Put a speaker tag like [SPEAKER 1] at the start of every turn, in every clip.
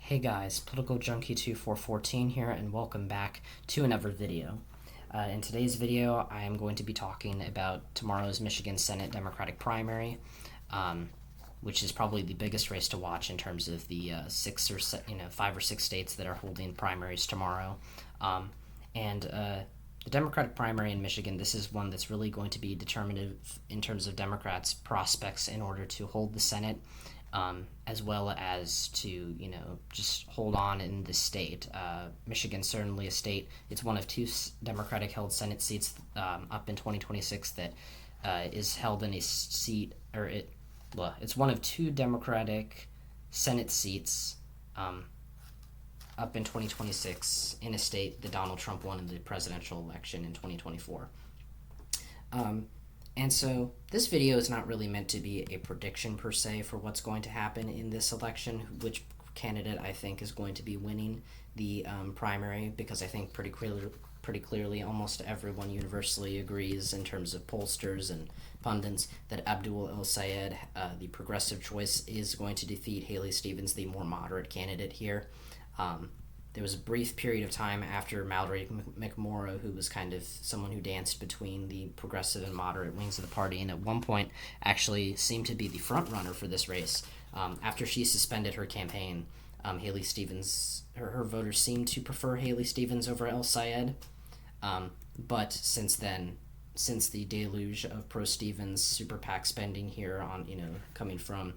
[SPEAKER 1] Hey guys, Political Junkie 2414 here, and welcome back to another video. In today's video, I am going to be talking about tomorrow's Michigan Senate Democratic primary, which is probably the biggest race to watch in terms of the five or six states that are holding primaries tomorrow. The Democratic primary in Michigan, this is one that's really going to be determinative in terms of Democrats' prospects in order to hold the Senate, as well as to, just hold on in the state. Michigan's certainly a state. It's one of two Democratic-held Senate seats up in 2026 that is held in a seat, it's one of two Democratic Senate seats up in 2026 in a state that Donald Trump won in the presidential election in 2024. And so this video is not really meant to be a prediction per se for what's going to happen in this election, which candidate I think is going to be winning the primary, because I think pretty clearly almost everyone universally agrees in terms of pollsters and pundits that Abdul El-Sayed, the progressive choice, is going to defeat Haley Stevens, the more moderate candidate here. There was a brief period of time after Mallory McMorrow, who was kind of someone who danced between the progressive and moderate wings of the party, and at one point actually seemed to be the front runner for this race. After she suspended her campaign, Haley Stevens, her voters seemed to prefer Haley Stevens over El-Sayed. But since then, since the deluge of pro-Stevens super PAC spending here on, coming from,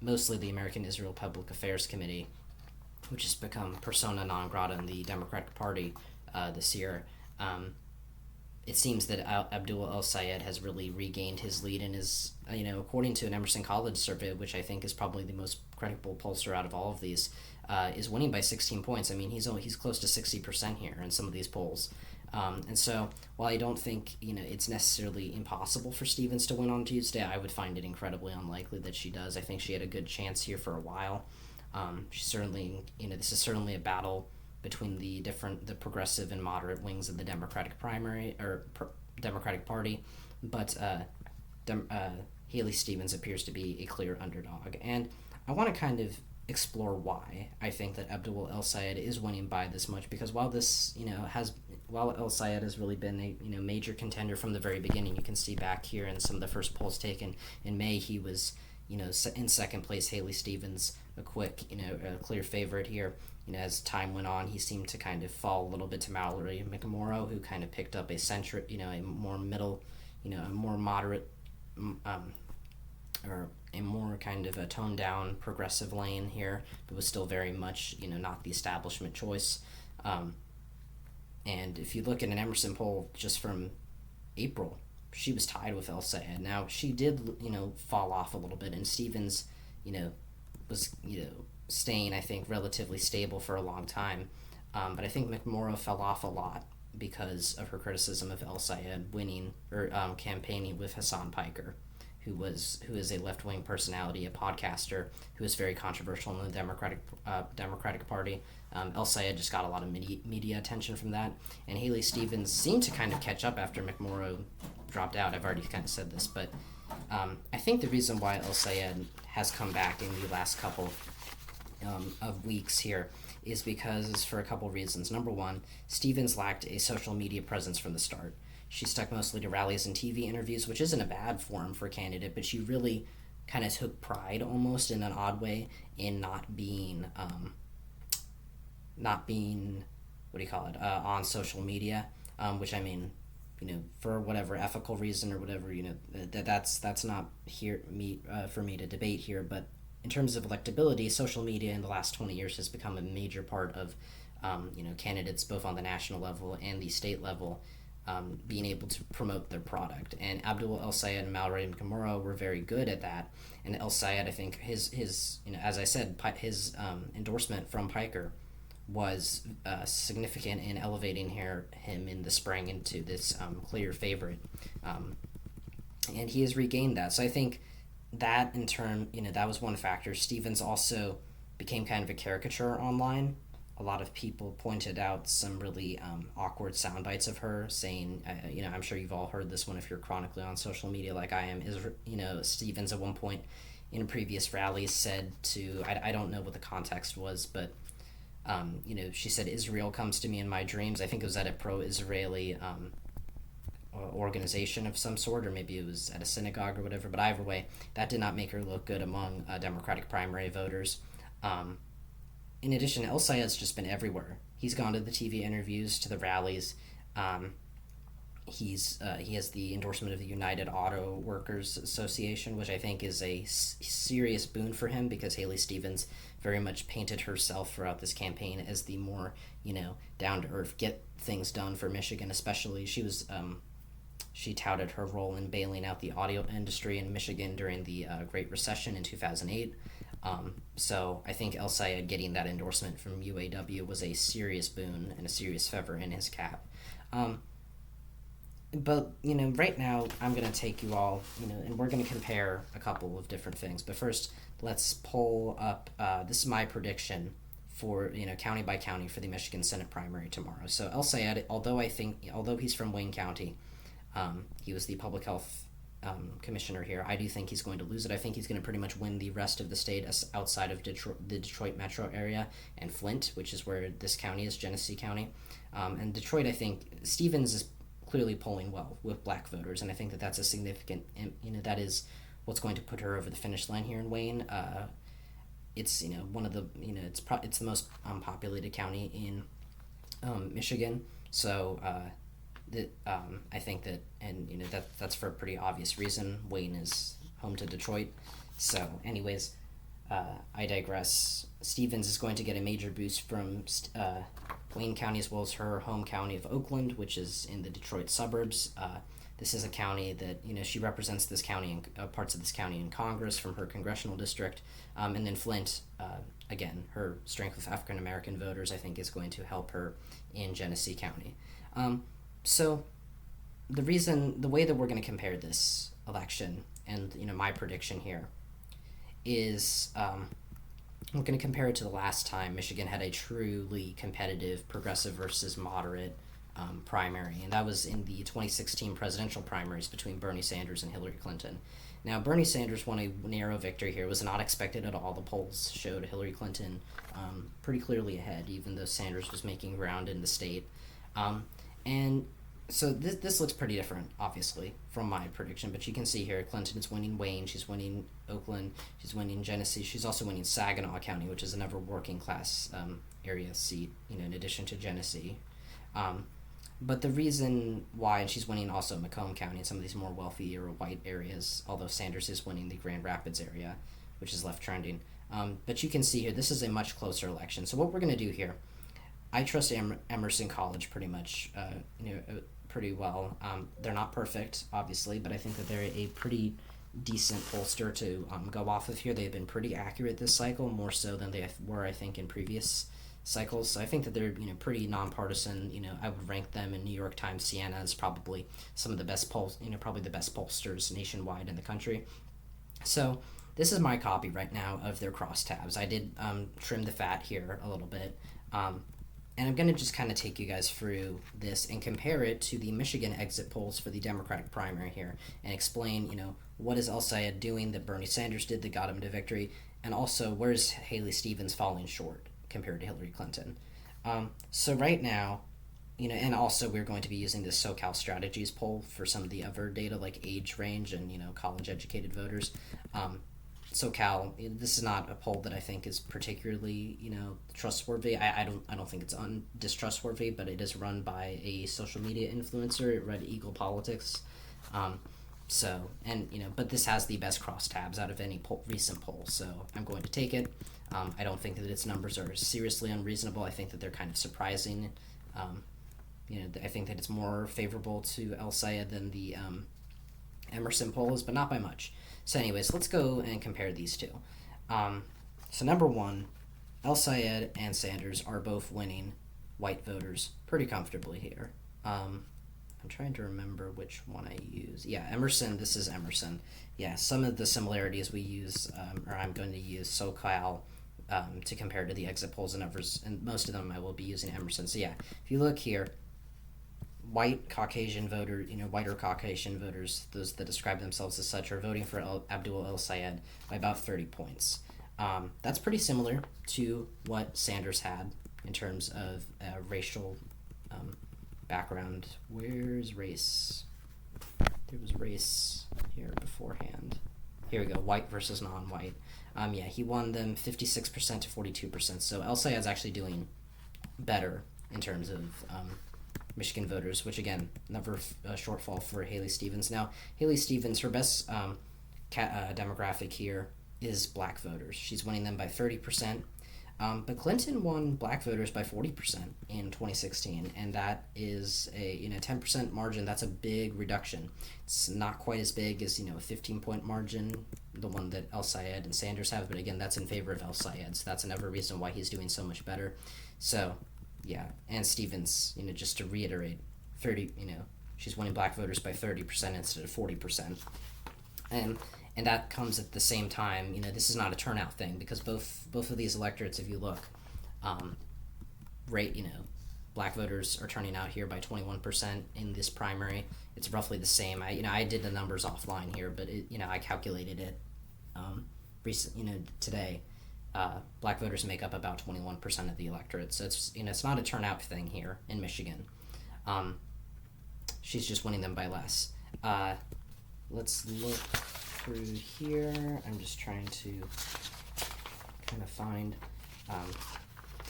[SPEAKER 1] mostly the American Israel Public Affairs Committee, which has become persona non grata in the Democratic Party this year, it seems that Abdul El-Sayed has really regained his lead and is, according to an Emerson College survey, which I think is probably the most credible pollster out of all of these, is winning by 16 points. I mean, he's close to 60% here in some of these polls. And so, while I don't think it's necessarily impossible for Stevens to win on Tuesday, I would find it incredibly unlikely that she does. I think she had a good chance here for a while. She's certainly, this is certainly a battle between the progressive and moderate wings of the Democratic primary or Democratic Party, but Haley Stevens appears to be a clear underdog, and I want to kind of explore why I think that Abdul El-Sayed is winning by this much, because while El-Sayed has really been a major contender from the very beginning, you can see back here in some of the first polls taken in May, he was in second place. Haley Stevens, a clear favorite here. As time went on, he seemed to kind of fall a little bit to Mallory McMorrow, who kind of picked up a centric, a more middle, a more moderate, or a more kind of a toned down progressive lane here, but was still very much, not the establishment choice. And if you look at an Emerson poll just from April, she was tied with El-Sayed. Now, she did, fall off a little bit, and Stevens, was, staying, I think, relatively stable for a long time. But I think McMorrow fell off a lot because of her criticism of El-Sayed winning or campaigning with Hassan Piker, who is a left-wing personality, a podcaster, who is very controversial in the Democratic Party. El-Sayed just got a lot of media attention from that, and Haley Stevens seemed to kind of catch up after McMorrow dropped out. I've already kind of said this, but I think the reason why El-Sayed has come back in the last couple of weeks here is because for a couple reasons. Number one, Stevens lacked a social media presence from the start. She stuck mostly to rallies and TV interviews, which isn't a bad form for a candidate, but she really kind of took pride, almost in an odd way, in not being on social media, which, I mean, for whatever ethical reason or whatever, that's not for me to debate here. But in terms of electability, social media in the last 20 years has become a major part of, candidates both on the national level and the state level being able to promote their product. And Abdul El-Sayed and Mallory McMorrow were very good at that. And El-Sayed, I think his as I said, his endorsement from Piker was significant in elevating him in the spring into this clear favorite, and he has regained that. So I think that in turn, that was one factor. Stevens also became kind of a caricature online. A lot of people pointed out some really awkward sound bites of her saying, I'm sure you've all heard this one if you're chronically on social media like I am, Stevens at one point in previous rallies said to, I don't know what the context was, but she said, Israel comes to me in my dreams. I think it was at a pro-Israeli organization of some sort, or maybe it was at a synagogue or whatever. But either way, that did not make her look good among Democratic primary voters. In addition, El-Sayed's just been everywhere. He's gone to the TV interviews, to the rallies. He has the endorsement of the United Auto Workers Association, which I think is a serious boon for him, because Haley Stevens very much painted herself throughout this campaign as the more, down to earth, get things done for Michigan. Especially, she touted her role in bailing out the audio industry in Michigan during the Great Recession in 2008. So I think El-Sayed getting that endorsement from UAW was a serious boon and a serious feather in his cap. But, right now I'm going to take you all, and we're going to compare a couple of different things. But first, let's pull up, this is my prediction for, county by county for the Michigan Senate primary tomorrow. So El-Sayed, although he's from Wayne County, he was the public health commissioner here, I do think he's going to lose it. I think he's going to pretty much win the rest of the state outside of the Detroit metro area and Flint, which is where this county is, Genesee County. And Detroit, I think, Stevens is clearly polling well with black voters, and I think that that's a significant, that is what's going to put her over the finish line here in Wayne. It's one of the it's the most populated county in Michigan, so I think that, and that's for a pretty obvious reason. Wayne is home to Detroit. So anyways, I digress. Stevens is going to get a major boost from Wayne County, as well as her home county of Oakland, which is in the Detroit suburbs. This is a county that, she represents this county and parts of this county in Congress from her congressional district. And then Flint, again, her strength with African American voters, I think, is going to help her in Genesee County. So the way that we're going to compare this election and, my prediction here is, we're going to compare it to the last time Michigan had a truly competitive progressive versus moderate primary, and that was in the 2016 presidential primaries between Bernie Sanders and Hillary Clinton. Now, Bernie Sanders won a narrow victory here. It was not expected at all. The polls showed Hillary Clinton pretty clearly ahead, even though Sanders was making ground in the state. And so this looks pretty different, obviously, from my prediction. But you can see here, Clinton is winning Wayne, she's winning Oakland, she's winning Genesee, she's also winning Saginaw County, which is another working class area seat, in addition to Genesee. But the reason why, and she's winning also Macomb County and some of these more wealthy or white areas, although Sanders is winning the Grand Rapids area, which is left trending. But you can see here, this is a much closer election. So what we're going to do here, I trust Emerson College pretty much, pretty well. They're not perfect, obviously, but I think that they're a pretty decent pollster to go off of here. They've been pretty accurate this cycle, more so than they were, I think, in previous cycles. So I think that they're pretty nonpartisan. I would rank them in New York Times, Siena as probably some of the best probably the best pollsters nationwide in the country. So this is my copy right now of their crosstabs. I did trim the fat here a little bit. And I'm going to just kind of take you guys through this and compare it to the Michigan exit polls for the Democratic primary here and explain, what is El-Sayed doing that Bernie Sanders did that got him to victory, and also where's Haley Stevens falling short compared to Hillary Clinton. So right now, and also we're going to be using the SoCal Strategies poll for some of the other data like age range and, college-educated voters. SoCal, this is not a poll that I think is particularly, trustworthy. I don't think it's distrustworthy, but it is run by a social media influencer, Red Eagle Politics. But this has the best crosstabs out of any recent poll, so I'm going to take it. I don't think that its numbers are seriously unreasonable. I think that they're kind of surprising. I think that it's more favorable to El-Sayed than the Emerson poll is, but not by much. So anyways, let's go and compare these two. So number one, El-Sayed and Sanders are both winning white voters pretty comfortably here. I'm trying to remember which one I use. Yeah, Emerson, this is Emerson. Yeah, some of the similarities we use, or I'm going to use SoCal to compare to the exit polls and others, and most of them I will be using Emerson. So yeah, if you look here, white Caucasian voter, whiter Caucasian voters, those that describe themselves as such, are voting for Abdul El-Sayed by about 30 points. That's pretty similar to what Sanders had in terms of racial background. Where's race? There was race here beforehand. Here we go, white versus non-white. Yeah, he won them 56% to 42%. So El-Sayed's actually doing better in terms of Michigan voters, which again, never a shortfall for Haley Stevens. Now, Haley Stevens, her best demographic here is black voters. She's winning them by 30%. But Clinton won black voters by 40% in 2016, and that is a 10% margin. That's a big reduction. It's not quite as big as a 15-point margin, the one that El-Sayed and Sanders have, but again, that's in favor of El-Sayed. So that's another reason why he's doing so much better. So yeah, and Stevens, just to reiterate, she's winning black voters by 30% instead of 40%, and that comes at the same time. This is not a turnout thing, because both of these electorates, if you look, black voters are turning out here by 21% in this primary. It's roughly the same. I did the numbers offline here, but I calculated it today. Black voters make up about 21% of the electorate, so it's not a turnout thing here in Michigan. She's just winning them by less. Let's look through here. I'm just trying to kind of find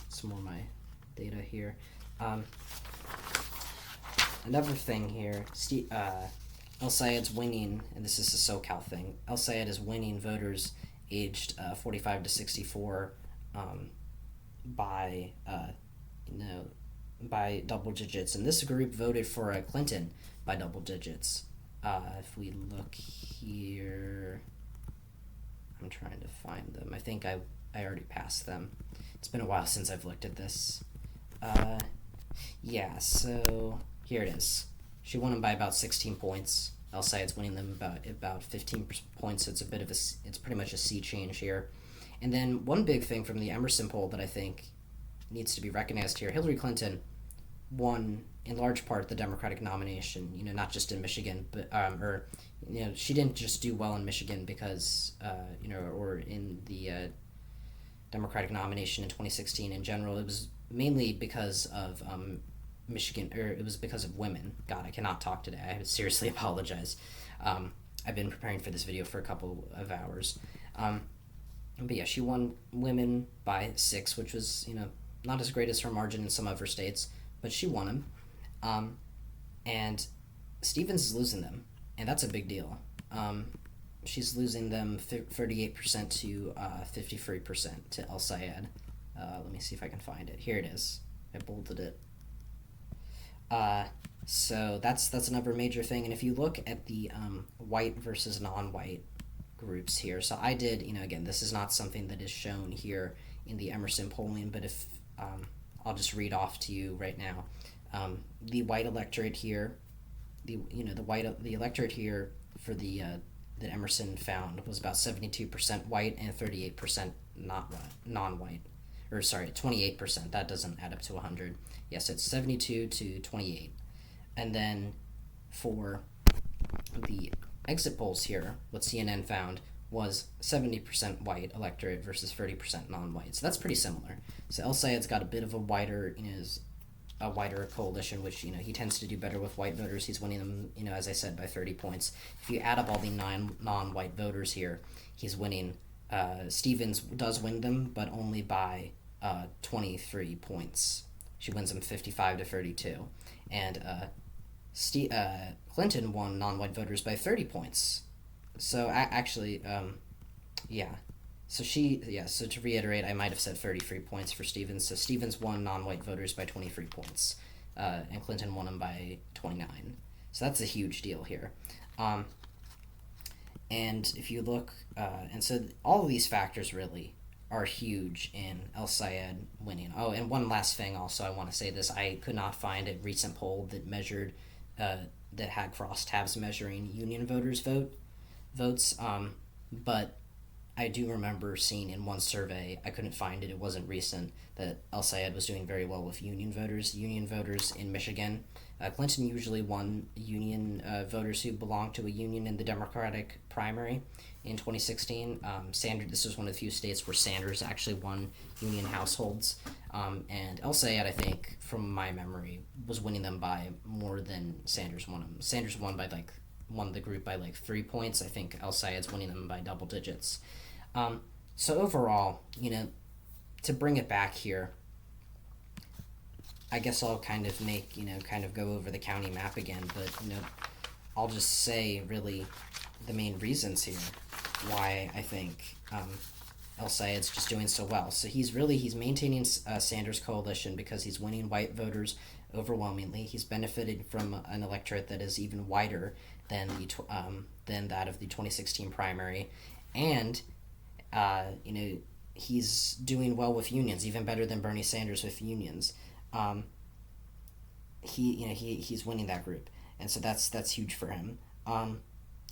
[SPEAKER 1] some more of my data here. Another thing here, El-Sayed's winning, and this is a SoCal thing. El-Sayed is winning voters aged 45 to 64 by double digits, and this group voted for Clinton by double digits. If we look here, I'm trying to find them. I think I already passed them. It's been a while since I've looked at this. Yeah, so here it is. She won them by about 16 points. El-Sayed's winning them about 15 points. So it's pretty much a sea change here. And then one big thing from the Emerson poll that I think needs to be recognized here: Hillary Clinton won in large part the Democratic nomination. Not just in Michigan, but she didn't just do well in Michigan because or in the Democratic nomination in 2016 in general. It was mainly because of Michigan, or it was because of women. God, I cannot talk today. I seriously apologize. I've been preparing for this video for a couple of hours. But yeah, she won women by 6, which was, not as great as her margin in some other states, but she won them. And Stevens is losing them, and that's a big deal. She's losing them 38% to 53% to El-Sayed. Let me see if I can find it. Here it is. I bolded it. So that's another major thing. And if you look at the white versus non-white groups here, so I did, again, this is not something that is shown here in the Emerson polling, but if I'll just read off to you right now. The white electorate here, the electorate here for the that Emerson found was about 72% white and 38% non-white. Or sorry, 28%. That doesn't add up to 100. Yes, it's 72 to 28. And then for the exit polls here, what CNN found was 70% white electorate versus 30% non-white. So that's pretty similar. So El-Sayed's got a bit of a wider, a wider coalition, which, he tends to do better with white voters. He's winning them, as I said, by 30 points. If you add up all the non-white voters here, he's winning. Stevens does win them, but only by 23 points. She wins them 55 to 32. And Clinton won non-white voters by 30 points. So actually, yeah. So so to reiterate, I might have said 33 points for Stevens. So Stevens won non-white voters by 23 points, and Clinton won them by 29. So that's a huge deal here. And if you look, and so all of these factors really are huge in El-Sayed winning. Oh, and one last thing also, I want to say this. I could not find a recent poll that measured, that had crosstabs measuring union voters' votes, but I do remember seeing in one survey, I couldn't find it, it wasn't recent, that El-Sayed was doing very well with union voters. Union voters in Michigan. Clinton usually won union voters who belonged to a union in the Democratic primary in 2016. Sanders, this was one of the few states where Sanders actually won union households. And El-Sayed, I think, from my memory, was winning them by more than Sanders won them. Sanders won the group by like 3 points. I think El-Sayed's winning them by double digits. So overall, to bring it back here, I guess I'll kind of go over the county map again, but I'll just say really the main reasons here why I think El-Sayed's just doing so well. So he's maintaining Sanders' coalition because he's winning white voters overwhelmingly. He's benefited from an electorate that is even wider than that of the 2016 primary, and he's doing well with unions, even better than Bernie Sanders with unions. He's winning that group, and so that's huge for him.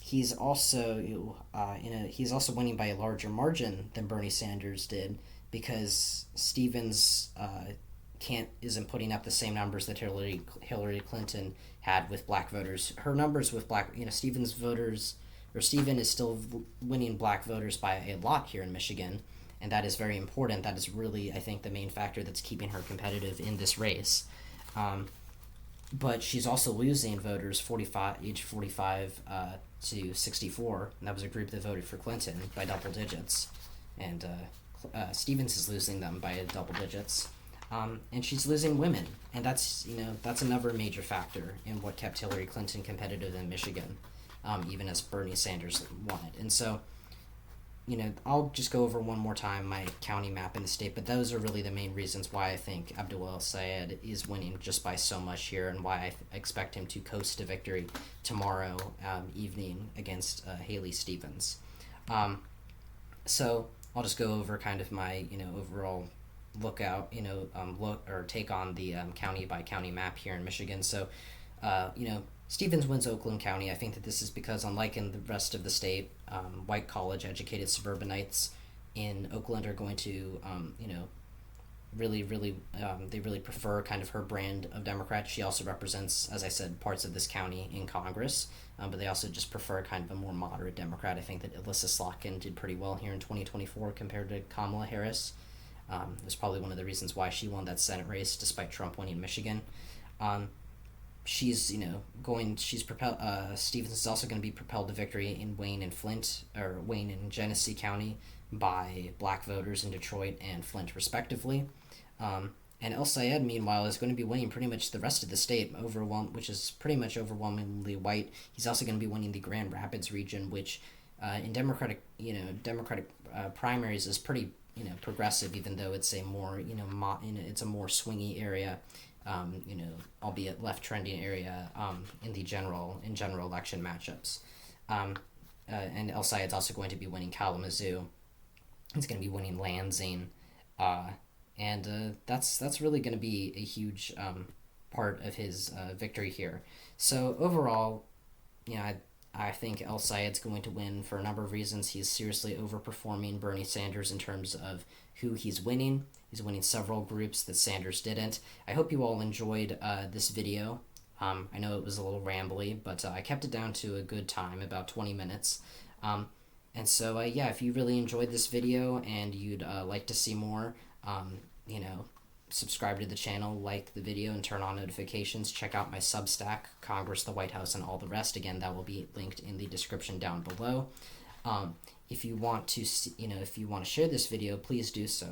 [SPEAKER 1] He's also winning by a larger margin than Bernie Sanders did because Stevens isn't putting up the same numbers that Hillary Clinton had with black voters. Her numbers with Stephen is still winning black voters by a lot here in Michigan, and that is very important. That is really, I think, the main factor that's keeping her competitive in this race. But she's also losing voters age 45 to 64, and that was a group that voted for Clinton by double digits, and Stevens is losing them by double digits. And she's losing women, and that's another major factor in what kept Hillary Clinton competitive in Michigan, even as Bernie Sanders won it. And so, I'll just go over one more time my county map in the state, but those are really the main reasons why I think Abdul El-Sayed is winning just by so much here, and why I expect him to coast to victory tomorrow evening against Haley Stevens. So I'll just go over kind of my overall take on the county by county map here in Michigan. So Stevens wins Oakland County. I think that this is because, unlike in the rest of the state, white college-educated suburbanites in Oakland are going to, they really prefer kind of her brand of Democrat. She also represents, as I said, parts of this county in Congress, but they also just prefer kind of a more moderate Democrat. I think that Alyssa Slotkin did pretty well here in 2024 compared to Kamala Harris. It's probably one of the reasons why she won that Senate race despite Trump winning Michigan. Stevens is also going to be propelled to victory in Wayne and Genesee County by black voters in Detroit and Flint, respectively. And El-Sayed, meanwhile, is going to be winning pretty much the rest of the state, which is pretty much overwhelmingly white. He's also going to be winning the Grand Rapids region, which in Democratic primaries is pretty progressive, even though it's a more it's a more swingy area. Albeit left trending area in general election matchups. And El-Sayed's also going to be winning Kalamazoo. He's going to be winning Lansing, and that's really going to be a huge part of his victory here. So overall, I think El-Sayed's going to win for a number of reasons. He's seriously overperforming Bernie Sanders in terms of who he's winning. He's winning several groups that Sanders didn't. I hope you all enjoyed this video. I know it was a little rambly, but I kept it down to a good time, about 20 minutes. And so, if you really enjoyed this video and you'd like to see more, subscribe to the channel, like the video, and turn on notifications. Check out my Substack, Congress, the White House, and all the rest. Again, that will be linked in the description down below. If you want to share this video, please do so.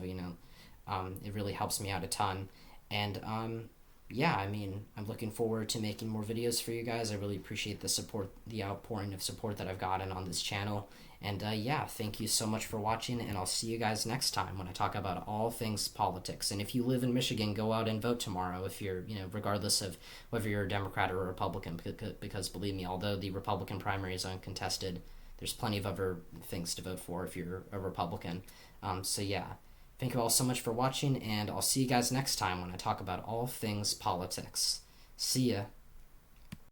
[SPEAKER 1] It really helps me out a ton. And I'm looking forward to making more videos for you guys. I really appreciate the support, the outpouring of support that I've gotten on this channel. And thank you so much for watching, and I'll see you guys next time when I talk about all things politics. And if you live in Michigan, go out and vote tomorrow if you're, regardless of whether you're a Democrat or a Republican, because believe me, although the Republican primary is uncontested, there's plenty of other things to vote for if you're a Republican. Thank you all so much for watching, and I'll see you guys next time when I talk about all things politics. See ya.